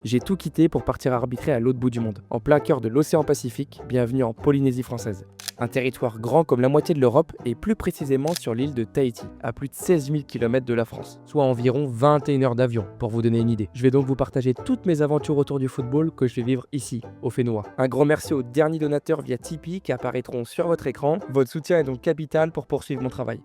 J'ai tout quitté pour partir arbitrer à l'autre bout du monde, en plein cœur de l'océan Pacifique, bienvenue en Polynésie française. Un territoire grand comme la moitié de l'Europe et plus précisément sur l'île de Tahiti, à plus de 16 000 km de la France, soit environ 21 heures d'avion, pour vous donner une idée. Je vais donc vous partager toutes mes aventures autour du football que je vais vivre ici, au Fénois. Un grand merci aux derniers donateurs via Tipeee qui apparaîtront sur votre écran. Votre soutien est donc capital pour poursuivre mon travail.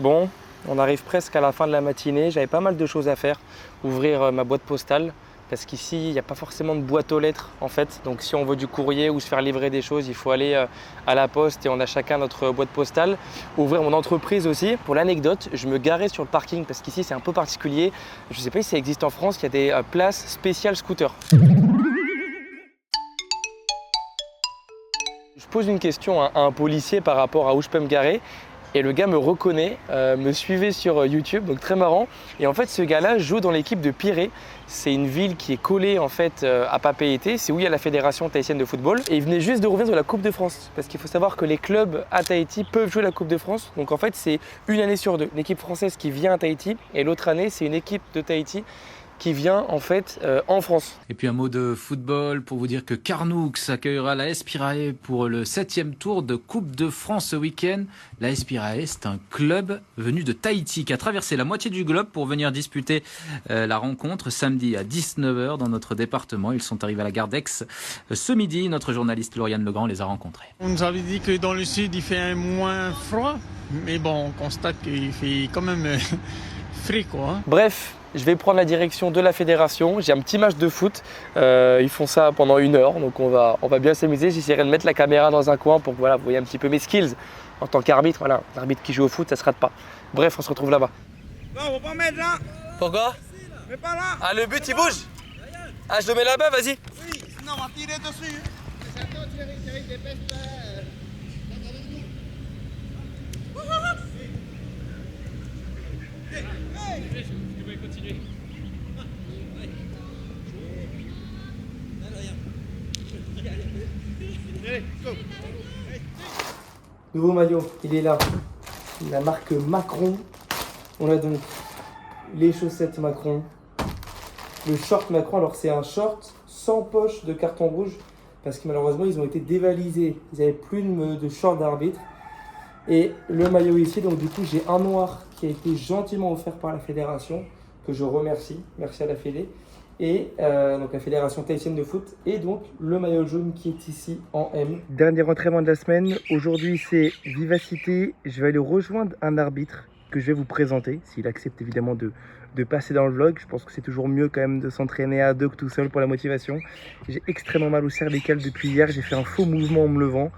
Bon, on arrive presque à la fin de la matinée, j'avais pas mal de choses à faire, ouvrir ma boîte postale, parce qu'ici il n'y a pas forcément de boîte aux lettres en fait, donc si on veut du courrier ou se faire livrer des choses, il faut aller à la poste et on a chacun notre boîte postale. Ouvrir mon entreprise aussi. Pour l'anecdote, je me garais sur le parking parce qu'ici c'est un peu particulier, je sais pas si ça existe en France, il y a des places spéciales scooter. Je pose une question à un policier par rapport à où je peux me garer. Et le gars me reconnaît, me suivait sur YouTube, donc très marrant. Et en fait, ce gars-là joue dans l'équipe de Pirée. C'est une ville qui est collée en fait à Papeete. C'est où il y a la fédération tahitienne de football. Et il venait juste de revenir de la Coupe de France. Parce qu'il faut savoir que les clubs à Tahiti peuvent jouer la Coupe de France. Donc en fait, c'est une année sur deux. Une équipe française qui vient à Tahiti. Et l'autre année, c'est une équipe de Tahiti qui vient en fait en France. Et puis un mot de football pour vous dire que Carnoux accueillera la Espirae pour le 7e tour de Coupe de France ce week-end. La Espirae, c'est un club venu de Tahiti qui a traversé la moitié du globe pour venir disputer la rencontre samedi à 19h dans notre département. Ils sont arrivés à la gare d'Aix ce midi. Notre journaliste Lauriane Legrand les a rencontrés. On nous avait dit que dans le sud il fait moins froid, mais bon, on constate qu'il fait quand même frais quoi. Hein. Bref. Je vais prendre la direction de la fédération, j'ai un petit match de foot, ils font ça pendant 1 heure, donc on va bien s'amuser. J'essaierai de mettre la caméra dans un coin pour que vous voyez un petit peu mes skills en tant qu'arbitre. Voilà, l'arbitre qui joue au foot, ça se rate pas. Bref, on se retrouve là-bas. Non, on va pas mettre là. Pourquoi? Mais pas là. Ah, le but il bouge. Ah, je le mets là-bas, vas-y. Oui, sinon on va tirer dessus. Nouveau maillot, il est là. La marque Macron. On a donc les chaussettes Macron, le short Macron. Alors c'est un short sans poche de carton rouge parce que malheureusement ils ont été dévalisés. Ils n'avaient plus de short d'arbitre. Et le maillot ici, donc du coup j'ai un noir qui a été gentiment offert par la fédération, que je remercie. Merci à la Fédé. Et donc la fédération tahitienne de foot, et donc le maillot jaune qui est ici en M. Dernier entraînement de la semaine, aujourd'hui c'est Vivacité. Je vais aller rejoindre un arbitre que je vais vous présenter, s'il accepte évidemment de passer dans le vlog. Je pense que c'est toujours mieux quand même de s'entraîner à deux que tout seul pour la motivation. J'ai extrêmement mal au cervical depuis hier, j'ai fait un faux mouvement en me levant.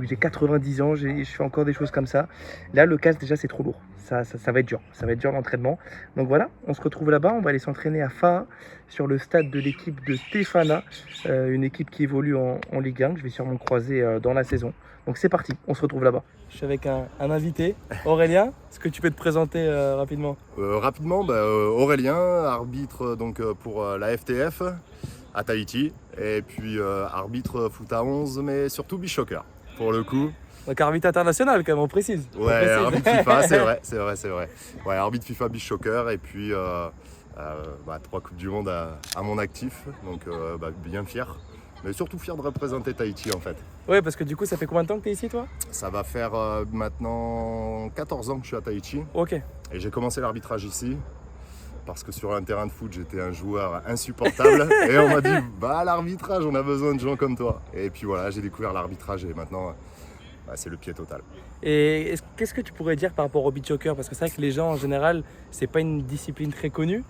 J'ai 90 ans, je fais encore des choses comme ça. Là, le casque, déjà, c'est trop lourd. Ça va être dur. Ça va être dur l'entraînement. Donc voilà, on se retrouve là-bas. On va aller s'entraîner à Faa, sur le stade de l'équipe de Tefana, une équipe qui évolue en Ligue 1, que je vais sûrement croiser dans la saison. Donc c'est parti, on se retrouve là-bas. Je suis avec un invité, Aurélien. Est-ce que tu peux te présenter rapidement? Rapidement, Aurélien, arbitre donc, pour la FTF à Tahiti. Et puis arbitre foot à 11, mais surtout beach soccer. Pour le coup. Donc arbitre international quand même, on précise. Ouais, arbitre FIFA, c'est vrai. Ouais, arbitre FIFA beach soccer et puis 3 Coupes du Monde à mon actif, donc bien fier. Mais surtout fier de représenter Tahiti en fait. Ouais, parce que du coup ça fait combien de temps que tu es ici toi? Ça va faire maintenant 14 ans que je suis à Tahiti. Ok. Et j'ai commencé l'arbitrage ici. Parce que sur un terrain de foot, j'étais un joueur insupportable. Et on m'a dit, l'arbitrage, on a besoin de gens comme toi. Et puis voilà, j'ai découvert l'arbitrage et maintenant, c'est le pied total. Et qu'est-ce que tu pourrais dire par rapport au beach soccer? Parce que c'est vrai que les gens, en général, c'est pas une discipline très connue.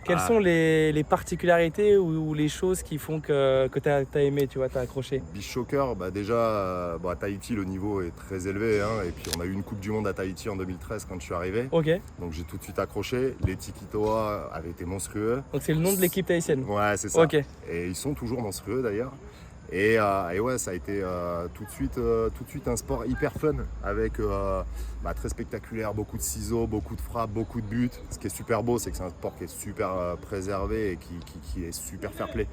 Quelles sont les particularités ou les choses qui font que tu as aimé, tu vois, t'as accroché? Beach soccer, déjà, à Tahiti, le niveau est très élevé. Hein, et puis on a eu une Coupe du Monde à Tahiti en 2013 quand je suis arrivé. Ok. Donc j'ai tout de suite accroché. Les Tikitoa avaient été monstrueux. Donc c'est le nom de l'équipe tahitienne? Ouais, c'est ça. Ok. Et ils sont toujours monstrueux d'ailleurs. Et ouais, ça a été tout de suite un sport hyper fun avec très spectaculaire, beaucoup de ciseaux, beaucoup de frappes, beaucoup de buts. Ce qui est super beau, c'est que c'est un sport qui est super préservé et qui est super fair play.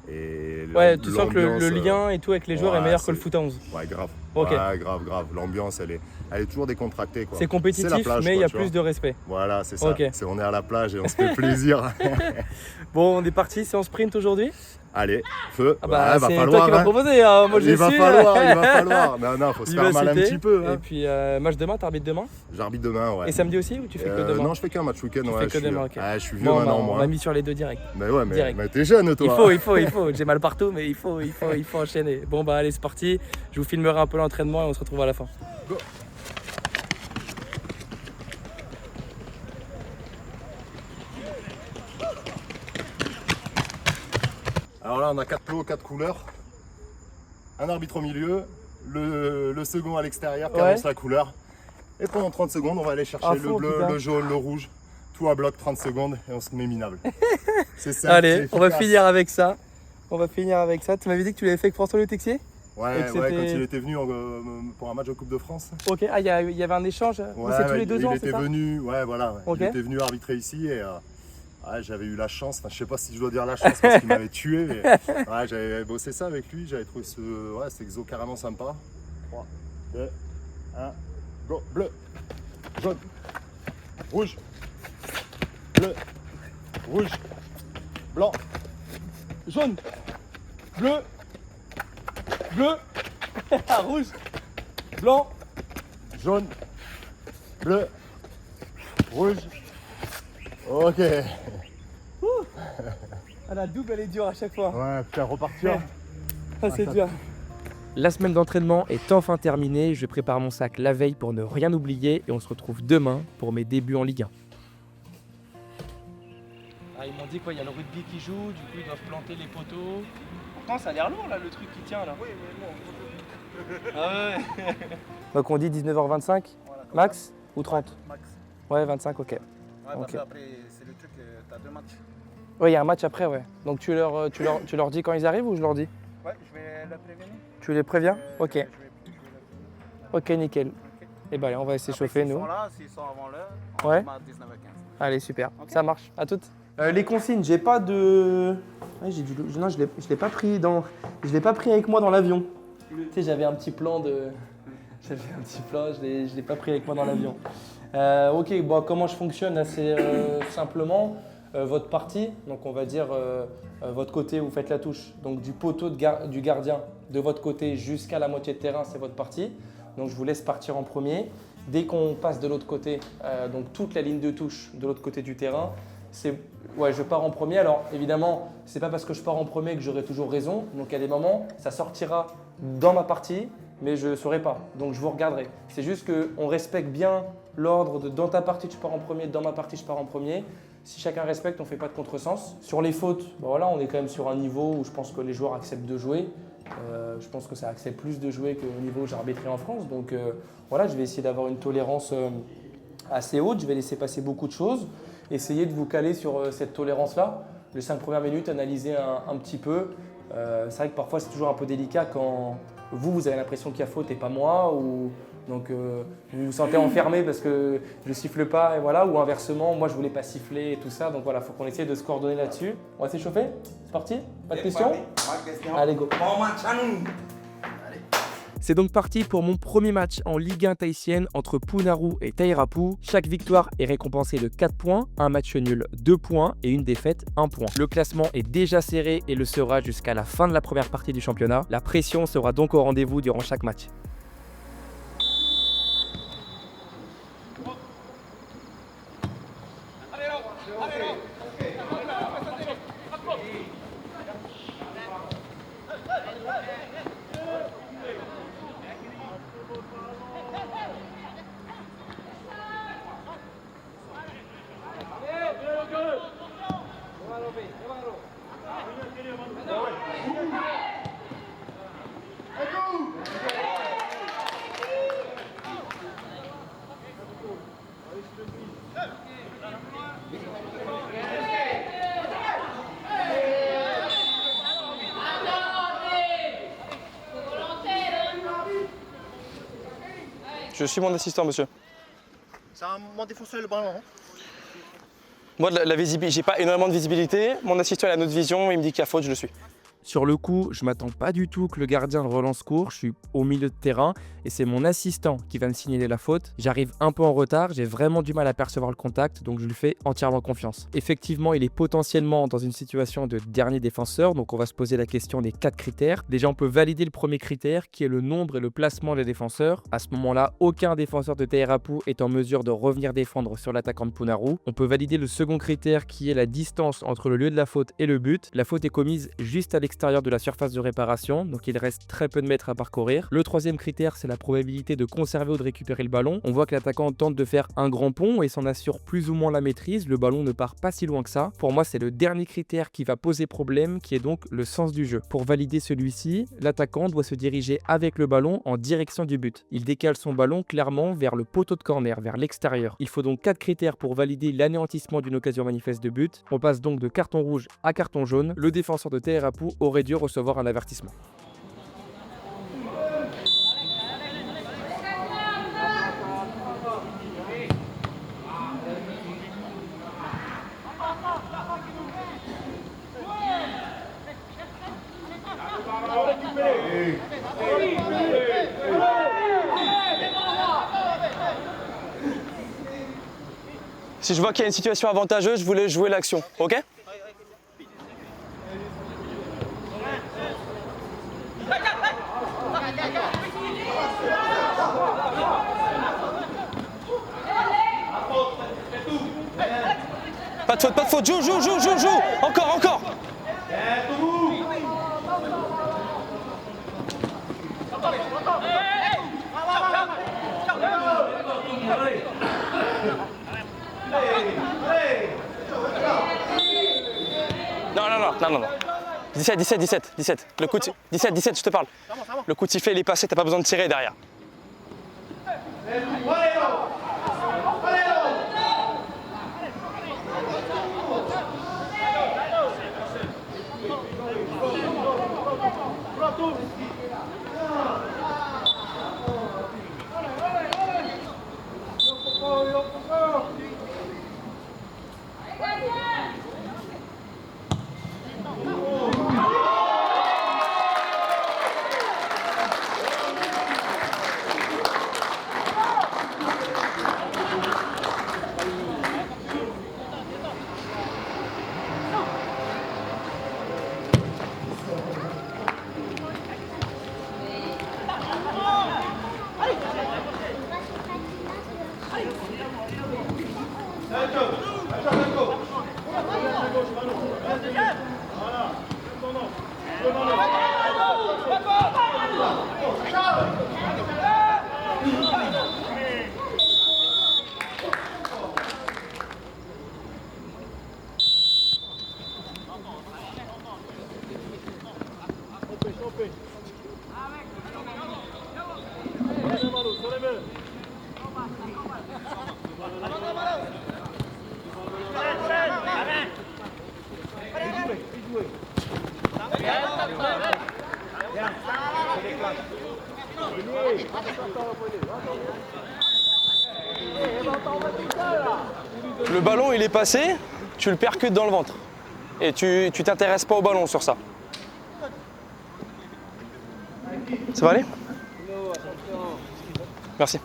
Et ouais, tu sens que le lien et tout avec les joueurs est meilleur que le foot à 11. Ouais, grave. Okay. Ouais, grave. L'ambiance, elle est toujours décontractée. C'est compétitif, mais il y a plus de respect. Voilà, c'est ça. Okay. On est à la plage et on se fait plaisir. Bon, on est parti, c'est en sprint aujourd'hui. Allez, feu. Ah bah, va c'est falloir, toi qui vas proposer, hein. Moi il va falloir. Non, faut se faire mal un petit peu. Hein. Et puis, match demain, t'arbitres demain? J'arbitre demain, ouais. Et samedi aussi ou tu fais que demain? Non, je fais qu'un match week-end. Tu fais que demain, ok. Je suis vieux maintenant, moi. On m'a mis sur les deux directs. Mais ouais, mais t'es jeune, toi. Il faut. J'ai mal partout, mais il faut enchaîner. Bon, bah, allez, c'est parti. Je vous filmerai un peu l'entraînement et on se retrouve à la fin. Go. Alors là, on a 4 plots, 4 couleurs. Un arbitre au milieu, le second à l'extérieur qui annonce la couleur. Et pendant 30 secondes, on va aller chercher le bleu, le jaune, le rouge. Tout à bloc, 30 secondes et on se met minable. C'est ça. Allez, on va finir avec ça. Tu m'avais dit que tu l'avais fait avec François Le Texier? Ouais, quand il était venu pour un match de Coupe de France. Ok, il y avait un échange. C'est tous les 2 ans, c'est ça? Il était venu, Okay. Il était venu arbitrer ici et j'avais eu la chance, je sais pas si je dois dire la chance parce qu'il m'avait tué, mais j'avais bossé ça avec lui, j'avais trouvé cet exo carrément sympa. 3, 2, 1, go, bleu, jaune, rouge, bleu, rouge, blanc, jaune, bleu, rouge, blanc, jaune, bleu, rouge. Ok. La double elle est dure à chaque fois. Ouais, puis à repartir. C'est dur. La semaine d'entraînement est enfin terminée. Je prépare mon sac la veille pour ne rien oublier et on se retrouve demain pour mes débuts en Ligue 1. Ils m'ont dit il y a le rugby qui joue, du coup ils doivent planter les poteaux. Pourtant ça a l'air lourd là, le truc qui tient là. Oui, mais bon. Ah ouais. Donc on dit 19h25, voilà, max ou 30? Max. Ouais, 25, ok. Ouais, parce qu'après, c'est le truc, t'as 2 matchs. Oui, il y a un match après, ouais. Donc tu leur dis quand ils arrivent ou je leur dis? Ouais, je vais les prévenir. Tu les préviens? Ok. Je vais Ok, nickel. Okay. Et bah allez, on va s'échauffer nous. S'ils sont avant l'heure, ouais. on à 19h15. Allez, super. Okay. Ça marche. À toutes. Les consignes, j'ai pas de... Ouais, non, je l'ai pas pris je l'ai pas pris avec moi dans l'avion. Tu sais, j'avais un petit plan je l'ai pas pris avec moi dans l'avion. Ok, bon, comment je fonctionne assez simplement. Votre partie, donc on va dire votre côté, vous faites la touche. Donc du poteau du gardien de votre côté jusqu'à la moitié de terrain, c'est votre partie. Donc je vous laisse partir en premier. Dès qu'on passe de l'autre côté, donc toute la ligne de touche de l'autre côté du terrain, je pars en premier. Alors évidemment, c'est pas parce que je pars en premier que j'aurai toujours raison. Donc à des moments, ça sortira dans ma partie, mais je ne saurai pas. Donc je vous regarderai. C'est juste qu'on respecte bien l'ordre de dans ta partie tu pars en premier, dans ma partie je pars en premier. Si chacun respecte, on ne fait pas de contresens. Sur les fautes, on est quand même sur un niveau où je pense que les joueurs acceptent de jouer. Je pense que ça accepte plus de jouer qu'au niveau où j'ai arbitré en France. Donc je vais essayer d'avoir une tolérance assez haute. Je vais laisser passer beaucoup de choses. Essayez de vous caler sur cette tolérance-là. Les 5 premières minutes, analysez un petit peu. C'est vrai que parfois c'est toujours un peu délicat quand vous avez l'impression qu'il y a faute et pas moi. Donc vous vous sentez enfermé parce que je ne siffle pas et voilà, ou inversement, moi je voulais pas siffler et tout ça. Donc voilà, il faut qu'on essaye de se coordonner là-dessus. On va s'échauffer? C'est parti? Pas de questions? Allez, go. Bon match à nous. C'est donc parti pour mon premier match en Ligue 1 tahitienne entre Punaru et Tairapu. Chaque victoire est récompensée de 4 points, un match nul 2 points et une défaite 1 point. Le classement est déjà serré et le sera jusqu'à la fin de la première partie du championnat. La pression sera donc au rendez-vous durant chaque match. Je suis mon assistant, monsieur. C'est mon défenseur le ballon. Moi, la visibilité, j'ai pas énormément de visibilité. Mon assistant il a notre vision, il me dit qu'il y a faute, je le suis. Sur le coup, je m'attends pas du tout que le gardien relance court, je suis au milieu de terrain et c'est mon assistant qui va me signaler la faute. J'arrive un peu en retard, j'ai vraiment du mal à percevoir le contact, donc je lui fais entièrement confiance. Effectivement, il est potentiellement dans une situation de dernier défenseur, donc on va se poser la question des 4 critères. Déjà, on peut valider le premier critère qui est le nombre et le placement des défenseurs. À ce moment-là, aucun défenseur de Tairapou est en mesure de revenir défendre sur l'attaquant de Punaru. On peut valider le second critère qui est la distance entre le lieu de la faute et le but. La faute est commise juste à l'extérieur de la surface de réparation, donc il reste très peu de mètres à parcourir. Le troisième critère, c'est la probabilité de conserver ou de récupérer le ballon. On voit que l'attaquant tente de faire un grand pont et s'en assure plus ou moins la maîtrise. Le ballon ne part pas si loin que ça. Pour moi, c'est le dernier critère qui va poser problème, qui est donc le sens du jeu. Pour valider celui-ci, l'attaquant doit se diriger avec le ballon en direction du but. Il décale son ballon clairement vers le poteau de corner, vers l'extérieur. Il faut donc 4 critères pour valider l'anéantissement d'une occasion manifeste de but. On passe donc de carton rouge à carton jaune. Le défenseur de Tairapou aurait dû recevoir un avertissement. Si je vois qu'il y a une situation avantageuse, je voulais jouer l'action, ok? Pas de faute, joue, encore. Non. 17. Le coup de... 17, je te parle. Le coup de sifflet, il est passé, t'as pas besoin de tirer derrière. Le ballon, il est passé, tu le percutes dans le ventre. Et tu t'intéresses pas au ballon sur ça. Ça va aller? Merci.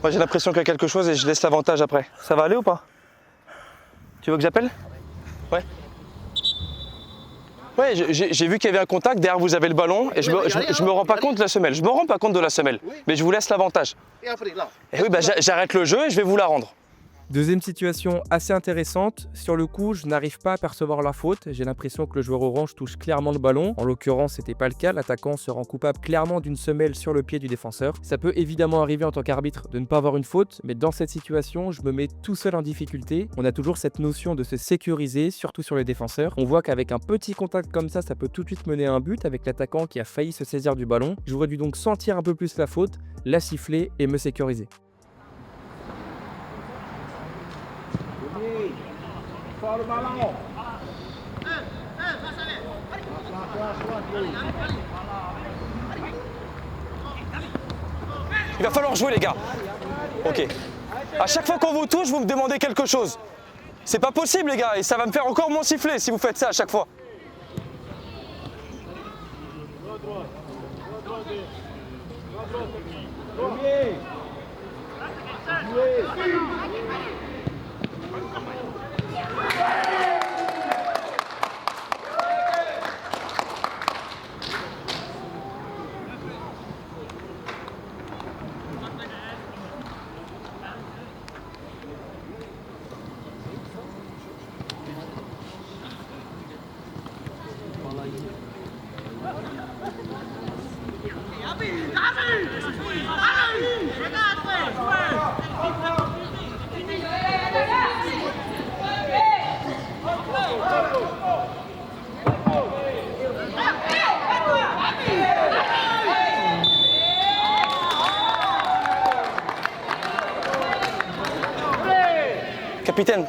Moi j'ai l'impression qu'il y a quelque chose et je laisse l'avantage après. Ça va aller ou pas? Tu veux que j'appelle? Ouais. Ouais, j'ai vu qu'il y avait un contact, derrière vous avez le ballon et je me rends pas compte de la semelle. Je me rends pas compte de la semelle, mais je vous laisse l'avantage. Et après là. Et oui, bah, j'arrête le jeu et je vais vous la rendre. Deuxième situation assez intéressante, sur le coup je n'arrive pas à percevoir la faute, j'ai l'impression que le joueur orange touche clairement le ballon, en l'occurrence c'était pas le cas, l'attaquant se rend coupable clairement d'une semelle sur le pied du défenseur. Ça peut évidemment arriver en tant qu'arbitre de ne pas avoir une faute, mais dans cette situation je me mets tout seul en difficulté, on a toujours cette notion de se sécuriser, surtout sur les défenseurs. On voit qu'avec un petit contact comme ça peut tout de suite mener à un but avec l'attaquant qui a failli se saisir du ballon. J'aurais dû donc sentir un peu plus la faute, la siffler et me sécuriser. Il va falloir jouer les gars. Ok. À chaque fois qu'on vous touche, vous me demandez quelque chose. C'est pas possible les gars et ça va me faire encore moins siffler si vous faites ça à chaque fois.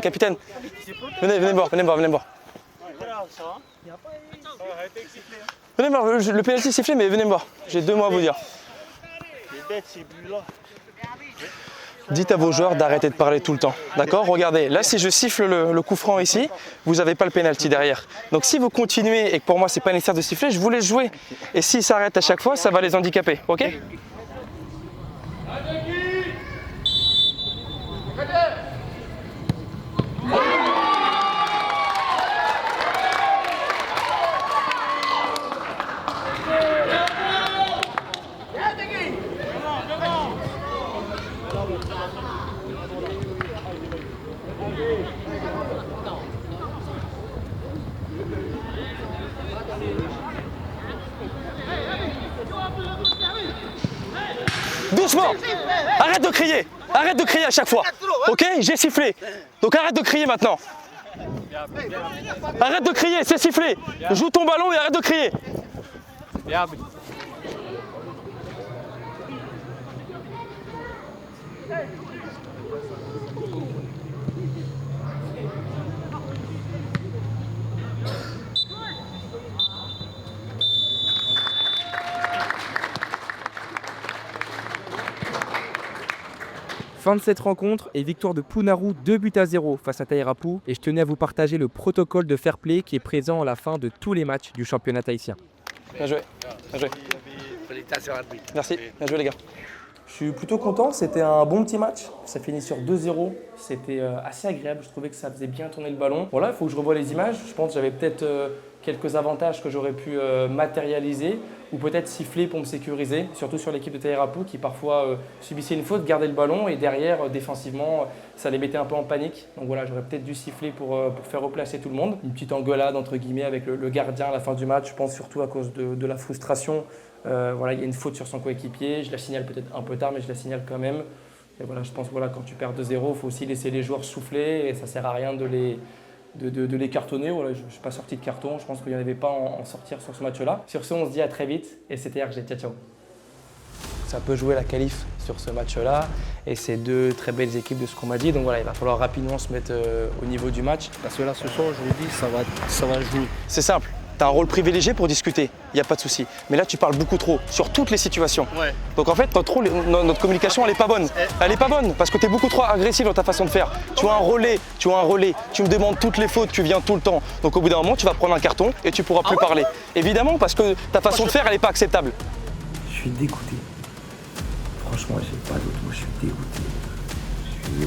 Capitaine, venez me voir. Venez me voir, le pénalty est sifflé, mais venez me voir. J'ai 2 mots à vous dire. Dites à vos joueurs d'arrêter de parler tout le temps, d'accord? Regardez, là si je siffle le coup franc ici, vous n'avez pas le pénalty derrière. Donc si vous continuez et que pour moi c'est pas nécessaire de siffler, je vous laisse jouer. Et s'ils s'arrêtent à chaque fois, ça va les handicaper, ok? Doucement! Arrête de crier à chaque fois. Ok? J'ai sifflé. Donc arrête de crier maintenant. Arrête de crier, c'est sifflé. Joue ton ballon et arrête de crier. Fin de cette rencontre et victoire de Punaru 2-0 face à Tairapu. Et je tenais à vous partager le protocole de fair play qui est présent à la fin de tous les matchs du championnat tahitien. Bien joué. Félicitations arbitre. Merci, bien joué les gars. Je suis plutôt content, c'était un bon petit match. Ça finit sur 2-0. C'était assez agréable, je trouvais que ça faisait bien tourner le ballon. Voilà, il faut que je revoie les images. Je pense que j'avais peut-être quelques avantages que j'aurais pu matérialiser ou peut-être siffler pour me sécuriser, surtout sur l'équipe de Tairapu qui parfois subissait une faute, gardait le ballon et derrière, défensivement, ça les mettait un peu en panique. Donc voilà, j'aurais peut-être dû siffler pour faire replacer tout le monde. Une petite engueulade entre guillemets avec le gardien à la fin du match, je pense surtout à cause de la frustration. Voilà, il y a une faute sur son coéquipier, je la signale peut-être un peu tard, mais je la signale quand même. Et voilà, je pense voilà, quand tu perds 2-0, il faut aussi laisser les joueurs souffler et ça ne sert à rien de les cartonner. Voilà, je ne suis pas sorti de carton, je pense qu'il n'y en avait pas en sortir sur ce match-là. Sur ce, on se dit à très vite et c'était RG. Ciao, ciao. Ça peut jouer la qualif sur ce match-là et c'est 2 très belles équipes de ce qu'on m'a dit. Donc voilà, il va falloir rapidement se mettre au niveau du match. Parce que là, ce soir, je vous dis, ça va jouer. C'est simple. Tu as un rôle privilégié pour discuter, il n'y a pas de souci. Mais là, tu parles beaucoup trop, sur toutes les situations. Ouais. Donc en fait, notre communication, elle n'est pas bonne. Elle n'est pas bonne parce que tu es beaucoup trop agressif dans ta façon de faire. Tu as un relais, tu me demandes toutes les fautes, tu viens tout le temps. Donc au bout d'un moment, tu vas prendre un carton et tu ne pourras plus parler. Évidemment, parce que ta façon de faire, elle n'est pas acceptable. Je suis dégoûté. Franchement, j'ai pas d'autre mot, je suis dégoûté. Je suis